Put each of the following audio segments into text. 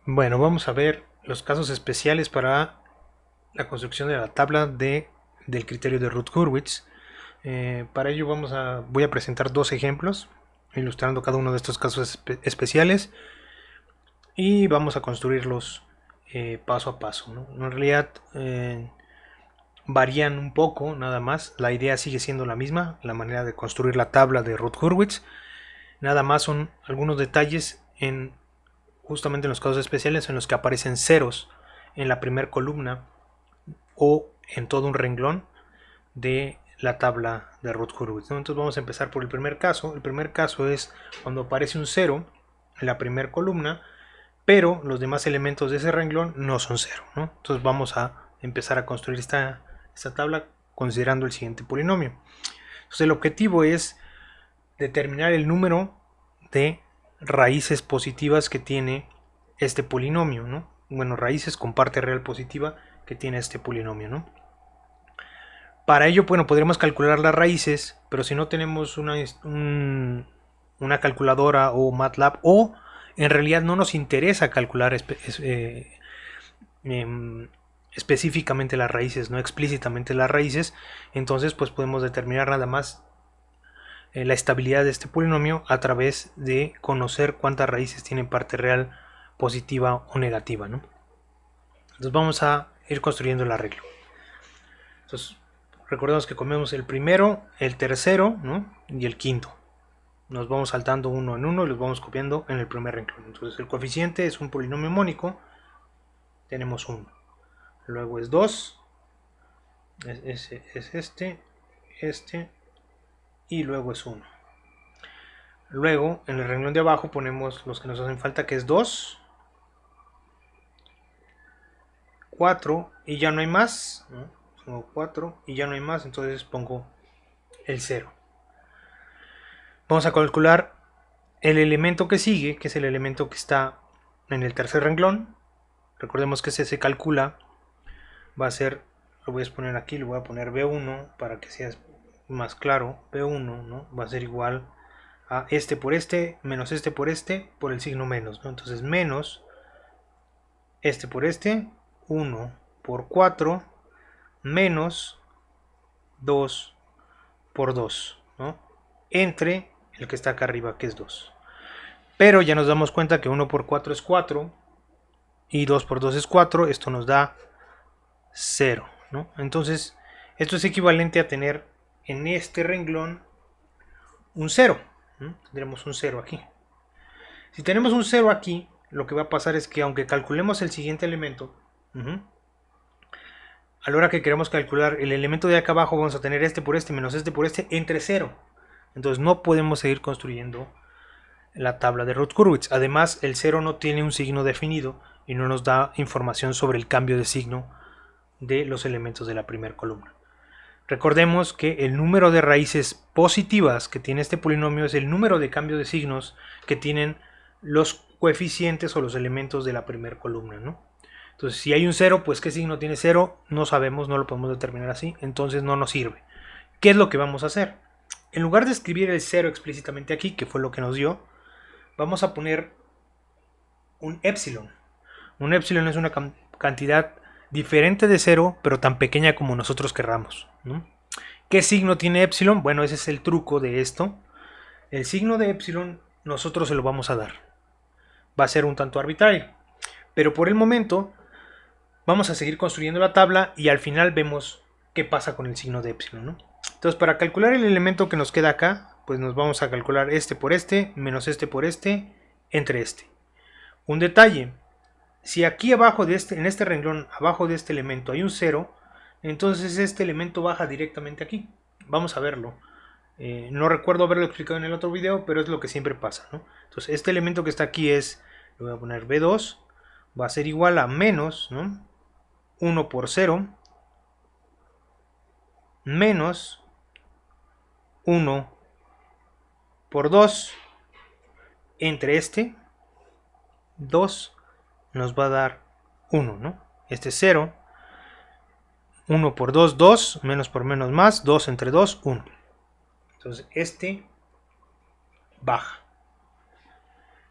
Bueno, vamos a ver los casos especiales para la construcción de la tabla del criterio de Routh-Hurwitz. Para ello voy a presentar dos ejemplos, ilustrando cada uno de estos casos especiales y vamos a construirlos paso a paso, ¿no? En realidad varían un poco nada más, la idea sigue siendo la misma, la manera de construir la tabla de Routh-Hurwitz, nada más son algunos detalles justamente en los casos especiales en los que aparecen ceros en la primera columna o en todo un renglón de la tabla de Routh-Hurwitz, ¿no? Entonces vamos a empezar por el primer caso. El primer caso es cuando aparece un cero en la primera columna, pero los demás elementos de ese renglón no son cero, ¿no? Entonces vamos a empezar a construir esta tabla considerando el siguiente polinomio. Entonces el objetivo es determinar el número de raíces positivas que tiene este polinomio, ¿no? Bueno, raíces con parte real positiva que tiene este polinomio, ¿no? Para ello, bueno, podríamos calcular las raíces, pero si no tenemos una calculadora o MATLAB, o en realidad no nos interesa calcular específicamente las raíces, no explícitamente las raíces, entonces pues podemos determinar nada más la estabilidad de este polinomio a través de conocer cuántas raíces tiene parte real positiva o negativa, ¿no? Entonces vamos a ir construyendo el arreglo. Entonces recordemos que comemos el primero, el tercero, ¿no? Y el quinto. Nos vamos saltando uno en uno y los vamos copiando en el primer renglón. Entonces el coeficiente es un polinomio mónico, tenemos 1. Luego es 2, es este, y luego es 1. Luego en el renglón de abajo ponemos los que nos hacen falta, que es 2, 4 y ya no hay más, ¿no? Pongo 4 y ya no hay más, entonces pongo el 0. Vamos a calcular el elemento que sigue, que es el elemento que está en el tercer renglón. Recordemos que ese se calcula, va a ser, lo voy a poner aquí, lo voy a poner B1 para que sea más claro. B1, ¿no? Va a ser igual a este por este, menos este por el signo menos, ¿no? Entonces menos este por este, 1 por 4, menos 2 por 2, ¿no? Entre el que está acá arriba, que es 2. Pero ya nos damos cuenta que 1 por 4 es 4 y 2 por 2 es 4. Esto nos da 0, ¿no? Entonces, esto es equivalente a tener en este renglón un 0. ¿No? Tendremos un 0 aquí. Si tenemos un 0 aquí, lo que va a pasar es que aunque calculemos el siguiente elemento, a la hora que queremos calcular el elemento de acá abajo, vamos a tener este por este menos este por este entre 0. Entonces no podemos seguir construyendo la tabla de Routh-Hurwitz. Además, el 0 no tiene un signo definido y no nos da información sobre el cambio de signo de los elementos de la primera columna. Recordemos que el número de raíces positivas que tiene este polinomio es el número de cambio de signos que tienen los coeficientes o los elementos de la primera columna, ¿no? Entonces, si hay un 0, pues ¿qué signo tiene 0? No sabemos, no lo podemos determinar así, entonces no nos sirve. ¿Qué es lo que vamos a hacer? En lugar de escribir el 0 explícitamente aquí, que fue lo que nos dio, vamos a poner un épsilon. Un épsilon es una cantidad diferente de 0, pero tan pequeña como nosotros querramos, ¿no? ¿Qué signo tiene épsilon? Bueno, ese es el truco de esto. El signo de épsilon nosotros se lo vamos a dar. Va a ser un tanto arbitrario. Pero por el momento vamos a seguir construyendo la tabla y al final vemos qué pasa con el signo de épsilon, ¿no? Entonces, para calcular el elemento que nos queda acá, pues nos vamos a calcular este por este, menos este por este, entre este. Un detalle, si aquí abajo en este renglón, abajo de este elemento hay un 0, entonces este elemento baja directamente aquí. Vamos a verlo. No recuerdo haberlo explicado en el otro video, pero es lo que siempre pasa, ¿no? Entonces este elemento que está aquí es, le voy a poner B2, va a ser igual a menos, ¿no? 1 por 0, menos 1 por 2, entre este, 2 nos va a dar 1, ¿no? Este es 0, 1 por 2, 2, menos por menos más, 2 entre 2, 1. Entonces este baja.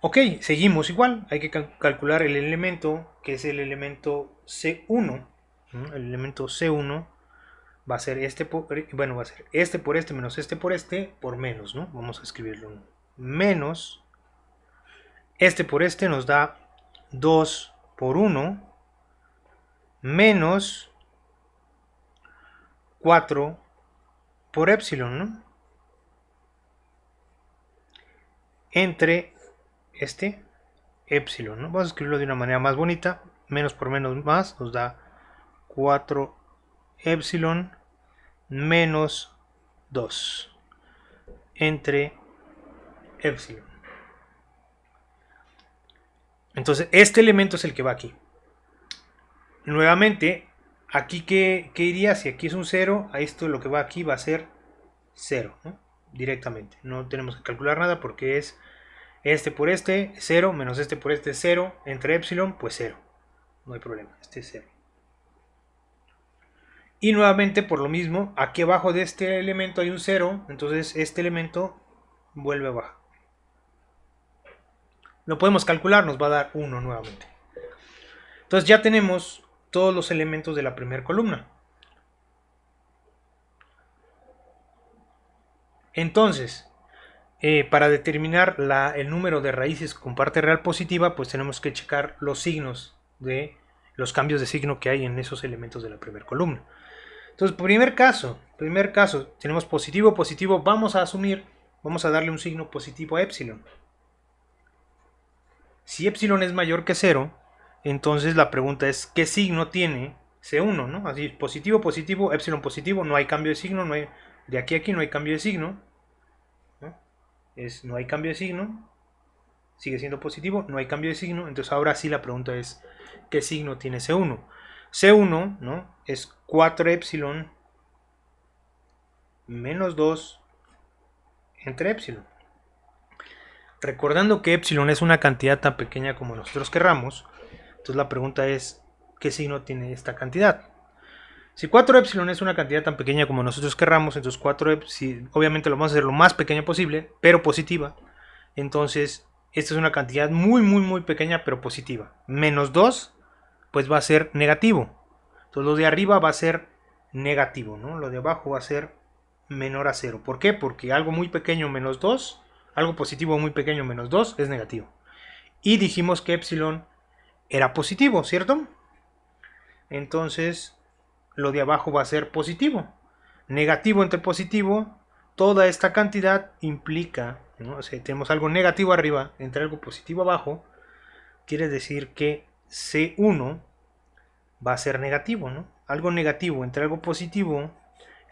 Ok, seguimos igual. Hay que calcular el elemento, que es el elemento C1. El elemento C1 va a ser este por, bueno, va a ser este por este menos este por menos, ¿no? Vamos a escribirlo. Menos este por este nos da 2 por 1 menos 4 por epsilon, ¿no? Entre este epsilon, ¿no? Vamos a escribirlo de una manera más bonita. Menos por menos más nos da 4 epsilon menos 2 entre epsilon. Entonces este elemento es el que va aquí. Nuevamente, aquí ¿qué iría? Si aquí es un 0, a esto lo que va aquí va a ser 0, ¿no? Directamente. No tenemos que calcular nada porque es este por este 0 menos este por este 0 entre epsilon, pues 0. No hay problema, este es 0. Y nuevamente por lo mismo, aquí abajo de este elemento hay un 0, entonces este elemento vuelve abajo. Lo podemos calcular, nos va a dar 1 nuevamente. Entonces ya tenemos todos los elementos de la primera columna. Entonces, para determinar el número de raíces con parte real positiva, pues tenemos que checar los signos de los cambios de signo que hay en esos elementos de la primera columna. Entonces, primer caso, tenemos positivo, positivo, vamos a darle un signo positivo a epsilon. Si epsilon es mayor que 0, entonces la pregunta es, ¿qué signo tiene C1? ¿no? Así, positivo, positivo, epsilon positivo, no hay cambio de signo, de aquí a aquí no hay cambio de signo. No hay cambio de signo, sigue siendo positivo, no hay cambio de signo, entonces ahora sí la pregunta es, ¿qué signo tiene C1? C1, ¿no? Es 4 epsilon menos 2 entre epsilon. Recordando que epsilon es una cantidad tan pequeña como nosotros querramos, entonces la pregunta es, ¿qué signo tiene esta cantidad? Si 4 epsilon es una cantidad tan pequeña como nosotros querramos, entonces 4 epsilon, obviamente lo vamos a hacer lo más pequeña posible, pero positiva. Entonces, esta es una cantidad muy, muy, muy pequeña, pero positiva. Menos 2, pues va a ser negativo. Entonces, lo de arriba va a ser negativo, ¿no? Lo de abajo va a ser menor a 0. ¿Por qué? Porque algo muy pequeño menos 2, algo positivo muy pequeño menos 2 es negativo. Y dijimos que epsilon era positivo, ¿cierto? Entonces, lo de abajo va a ser positivo. Negativo entre positivo, toda esta cantidad implica, ¿no? O sea, tenemos algo negativo arriba entre algo positivo abajo, quiere decir que C1 va a ser negativo, ¿no? Algo negativo entre algo positivo,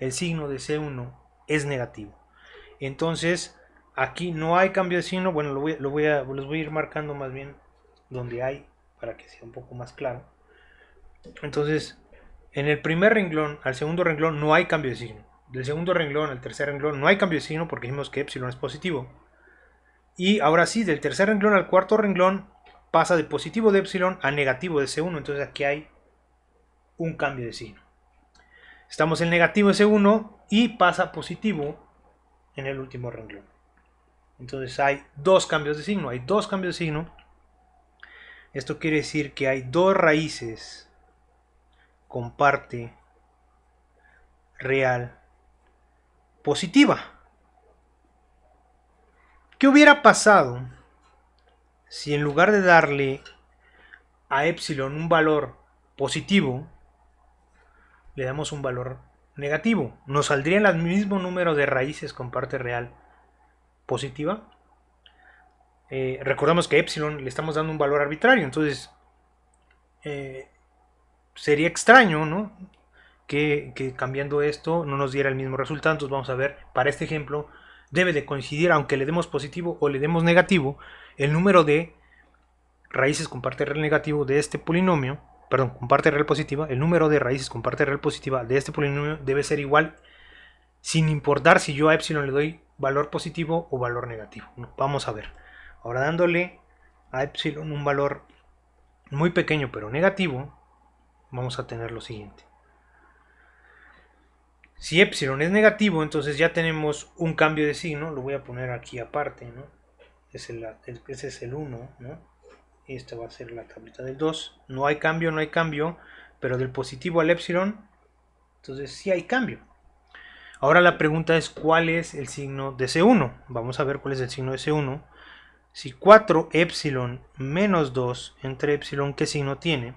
el signo de C1 es negativo. Entonces, aquí no hay cambio de signo, bueno, los voy a ir marcando más bien donde hay, para que sea un poco más claro. Entonces, en el primer renglón al segundo renglón no hay cambio de signo. Del segundo renglón al tercer renglón no hay cambio de signo porque dijimos que epsilon es positivo. Y ahora sí, del tercer renglón al cuarto renglón pasa de positivo de epsilon a negativo de C1. Entonces aquí hay un cambio de signo. Estamos en negativo de C1 y pasa a positivo en el último renglón. Entonces hay dos cambios de signo. Hay dos cambios de signo. Esto quiere decir que hay dos raíces con parte real positiva. ¿Qué hubiera pasado si en lugar de darle a epsilon un valor positivo, le damos un valor negativo? ¿Nos saldría el mismo número de raíces con parte real positiva? Recordamos que a epsilon le estamos dando un valor arbitrario, entonces sería extraño, ¿no? Que cambiando esto no nos diera el mismo resultado. Entonces vamos a ver, para este ejemplo, debe de coincidir, aunque le demos positivo o le demos negativo, el número de raíces con parte real negativo de este polinomio, perdón, con parte real positiva, el número de raíces con parte real positiva de este polinomio debe ser igual, sin importar si yo a epsilon le doy valor positivo o valor negativo. Vamos a ver. Ahora dándole a epsilon un valor muy pequeño pero negativo, vamos a tener lo siguiente. Si epsilon es negativo, entonces ya tenemos un cambio de signo, lo voy a poner aquí aparte, ¿no? Ese es el 1, ¿no? Y esta va a ser la tablita del 2. No hay cambio, no hay cambio, pero del positivo al epsilon, entonces sí hay cambio. Ahora la pregunta es cuál es el signo de C1. Vamos a ver cuál es el signo de C1. Si 4 epsilon menos 2 entre epsilon, ¿qué signo tiene?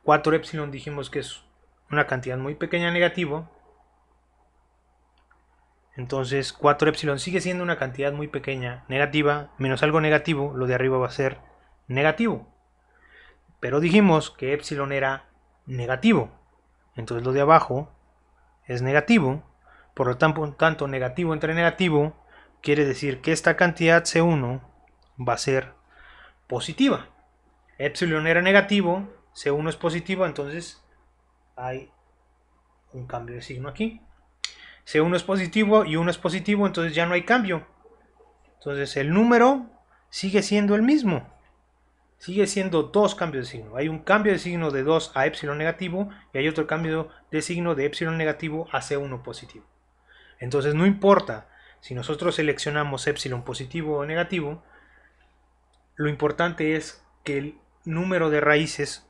4 epsilon dijimos que es una cantidad muy pequeña negativo. Entonces 4 epsilon sigue siendo una cantidad muy pequeña negativa, menos algo negativo, lo de arriba va a ser negativo. Pero dijimos que epsilon era negativo. Entonces lo de abajo es negativo. Por lo tanto, negativo entre negativo quiere decir que esta cantidad C1 va a ser positiva. Epsilon era negativo, C1 es positivo, entonces hay un cambio de signo aquí. C1 es positivo y 1 es positivo, entonces ya no hay cambio. Entonces el número sigue siendo el mismo. Sigue siendo dos cambios de signo. Hay un cambio de signo de 2 a epsilon negativo y hay otro cambio de signo de epsilon negativo a C1 positivo. Entonces no importa si nosotros seleccionamos epsilon positivo o negativo, lo importante es que el número de raíces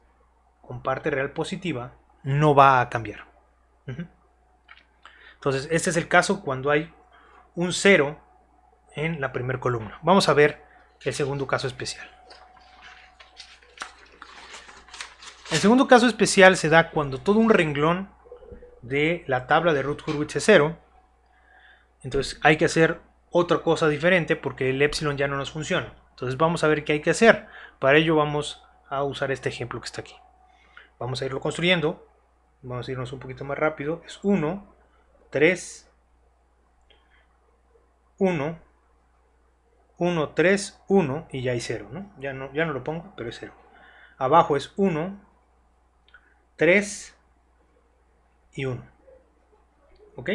con parte real positiva no va a cambiar. Entonces este es el caso cuando hay un 0 en la primera columna. Vamos a ver el segundo caso especial. El segundo caso especial se da cuando todo un renglón de la tabla de Ruth-Hurwitz es 0. Entonces hay que hacer otra cosa diferente porque el epsilon ya no nos funciona. Entonces vamos a ver qué hay que hacer. Para ello vamos a usar este ejemplo que está aquí. Vamos a irlo construyendo. Vamos a irnos un poquito más rápido. Es 1, 3, 1, 1, 3, 1 y ya hay 0, ¿no? Ya no lo pongo, pero es 0. Abajo es 1, 3 y 1. ¿Ok?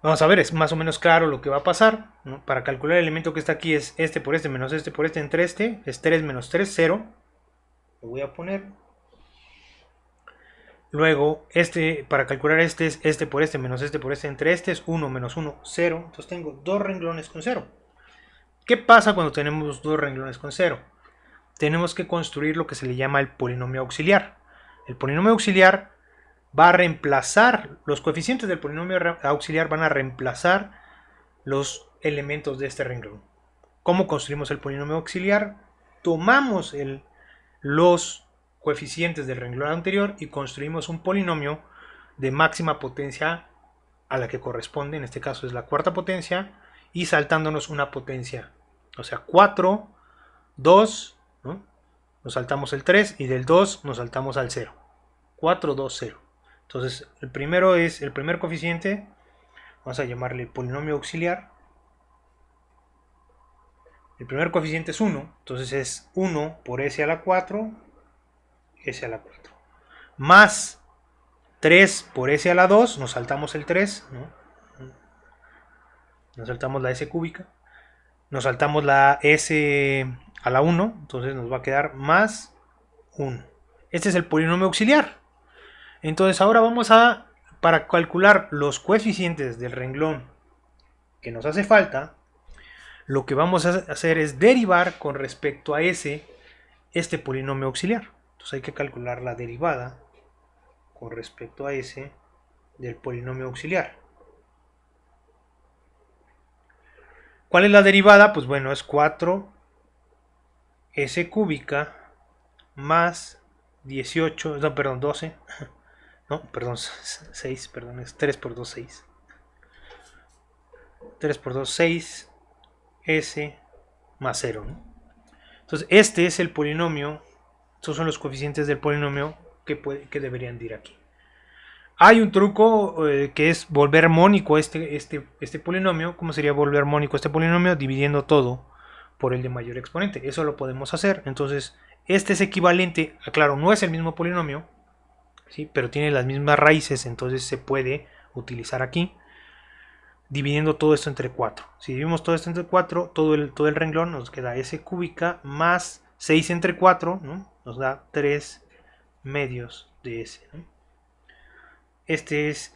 Vamos a ver, es más o menos claro lo que va a pasar, ¿no? Para calcular el elemento que está aquí es este por este menos este por este entre este. Es 3 menos 3, 0. Lo voy a poner. Luego, para calcular este es este por este menos este por este entre este es 1 menos 1, 0. Entonces tengo dos renglones con 0. ¿Qué pasa cuando tenemos dos renglones con 0? Tenemos que construir lo que se le llama el polinomio auxiliar. El polinomio auxiliar va a reemplazar, los coeficientes del polinomio auxiliar van a reemplazar los elementos de este renglón. ¿Cómo construimos el polinomio auxiliar? Tomamos los coeficientes del renglón anterior y construimos un polinomio de máxima potencia a la que corresponde, en este caso es la cuarta potencia, y saltándonos una potencia. O sea, 4, 2, ¿no? Nos saltamos el 3 y del 2 nos saltamos al 0. 4, 2, 0. Entonces, el primer coeficiente, vamos a llamarle polinomio auxiliar. El primer coeficiente es 1, entonces es 1 por s a la 4, s a la 4. Más 3 por s a la 2, nos saltamos el 3, ¿no? Nos saltamos la s cúbica. Nos saltamos la s a la 1, entonces nos va a quedar más 1. Este es el polinomio auxiliar. Entonces ahora vamos para calcular los coeficientes del renglón que nos hace falta, lo que vamos a hacer es derivar con respecto a este polinomio auxiliar. Entonces hay que calcular la derivada con respecto a del polinomio auxiliar. ¿Cuál es la derivada? Pues bueno, es 4s cúbica más 18, no, perdón, 12, no, perdón, 6, perdón, es 3 por 2, 6. 3 por 2, 6, s más 0, ¿no? Entonces este es el polinomio, estos son los coeficientes del polinomio que deberían de ir aquí. Hay un truco que es volver mónico este polinomio. ¿Cómo sería volver mónico este polinomio? Dividiendo todo por el de mayor exponente. Eso lo podemos hacer. Entonces este es equivalente, claro, no es el mismo polinomio, ¿sí? Pero tiene las mismas raíces, entonces se puede utilizar aquí. Dividiendo todo esto entre 4. Si dividimos todo esto entre 4, todo el renglón nos queda s cúbica más 6 entre 4, ¿no? Nos da 3 medios de s, ¿no? Este es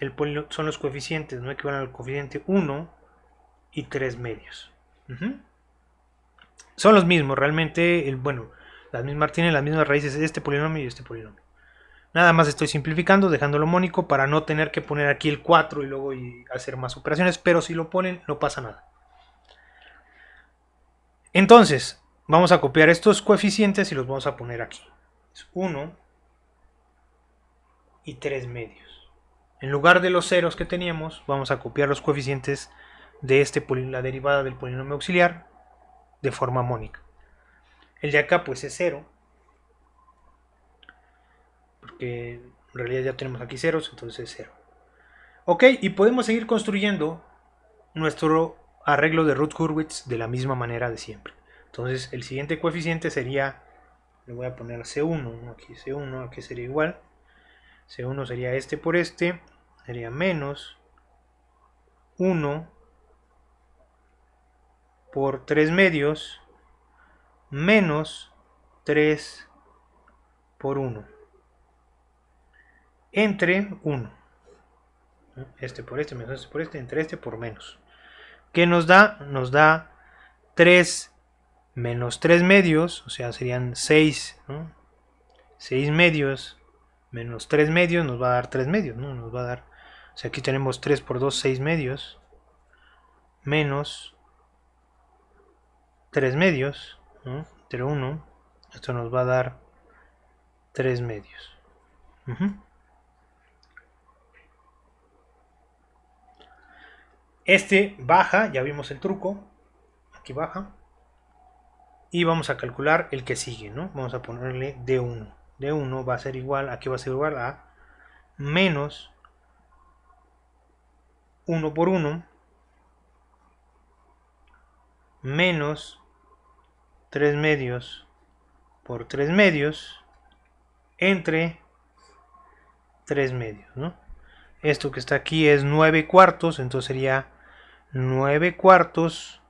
son los coeficientes, ¿no? Que van al coeficiente 1 y 3 medios. son los mismos, realmente, bueno, tienen las mismas raíces de este polinomio y este polinomio. Nada más estoy simplificando, dejándolo mónico para no tener que poner aquí el 4 y luego hacer más operaciones, pero si lo ponen no pasa nada. Entonces, vamos a copiar estos coeficientes y los vamos a poner aquí. Es 1 y 3 medios. En lugar de los ceros que teníamos, vamos a copiar los coeficientes de la derivada del polinomio auxiliar de forma mónica. El de acá pues es 0, porque en realidad ya tenemos aquí ceros, entonces es 0. Ok, y podemos seguir construyendo nuestro arreglo de Routh-Hurwitz de la misma manera de siempre. Entonces el siguiente coeficiente sería, le voy a poner C1, aquí C1, aquí sería igual. C1 sería este por este, sería menos 1 por 3 medios menos 3 por 1 entre 1. Este por este menos este por este, entre este por menos. ¿Qué nos da? Nos da 3 menos 3 medios, o sea, serían 6, ¿no? 6 medios menos 3 medios nos va a dar 3 medios, ¿no? Nos va a dar, o sea, aquí tenemos 3 por 2, 6 medios, menos 3 medios, ¿no? Entre 1, esto nos va a dar 3 medios. Este baja, ya vimos el truco, aquí baja, y vamos a calcular el que sigue, ¿no? Vamos a ponerle D1. D1 va a ser igual, aquí va a ser igual a menos 1 por 1 menos 3 medios por 3 medios entre 3 medios, ¿no? Esto que está aquí es 9 cuartos, entonces sería 9 cuartos,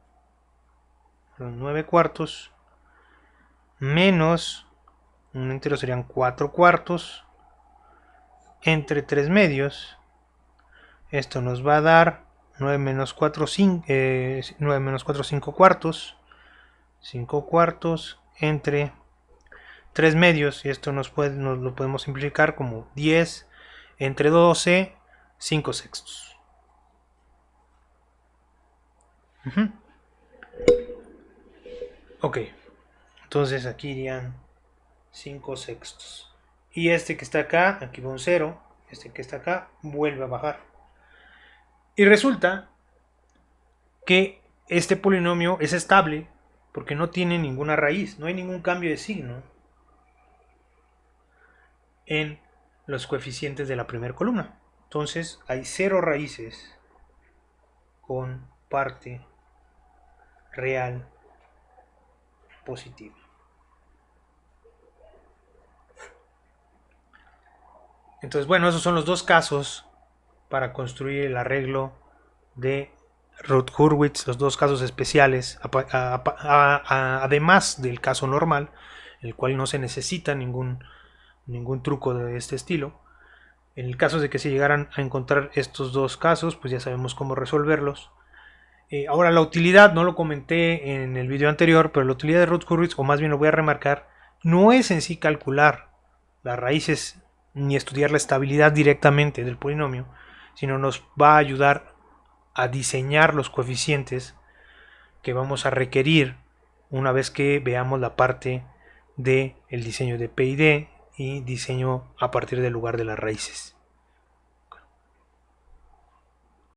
menos, un entero serían 4 cuartos, entre 3 medios. Esto nos va a dar 9 menos 4, 5, 9 menos 4, 5 cuartos. 5 cuartos entre 3 medios. Y esto nos lo podemos simplificar como 10 entre 12, 5 sextos. Ok. Entonces aquí irían 5 sextos. Y este que está acá, aquí va un 0. Este que está acá vuelve a bajar. Y resulta que este polinomio es estable porque no tiene ninguna raíz, no hay ningún cambio de signo en los coeficientes de la primera columna. Entonces hay 0 raíces con parte real positiva. Entonces, bueno, esos son los dos casos para construir el arreglo de Routh-Hurwitz, los dos casos especiales, además del caso normal, el cual no se necesita ningún truco de este estilo. En el caso de que se llegaran a encontrar estos dos casos, pues ya sabemos cómo resolverlos. Ahora, la utilidad, no lo comenté en el video anterior, pero la utilidad de Routh-Hurwitz, o más bien lo voy a remarcar, no es en sí calcular las raíces ni estudiar la estabilidad directamente del polinomio, sino nos va a ayudar a diseñar los coeficientes que vamos a requerir una vez que veamos la parte del diseño de PID y diseño a partir del lugar de las raíces.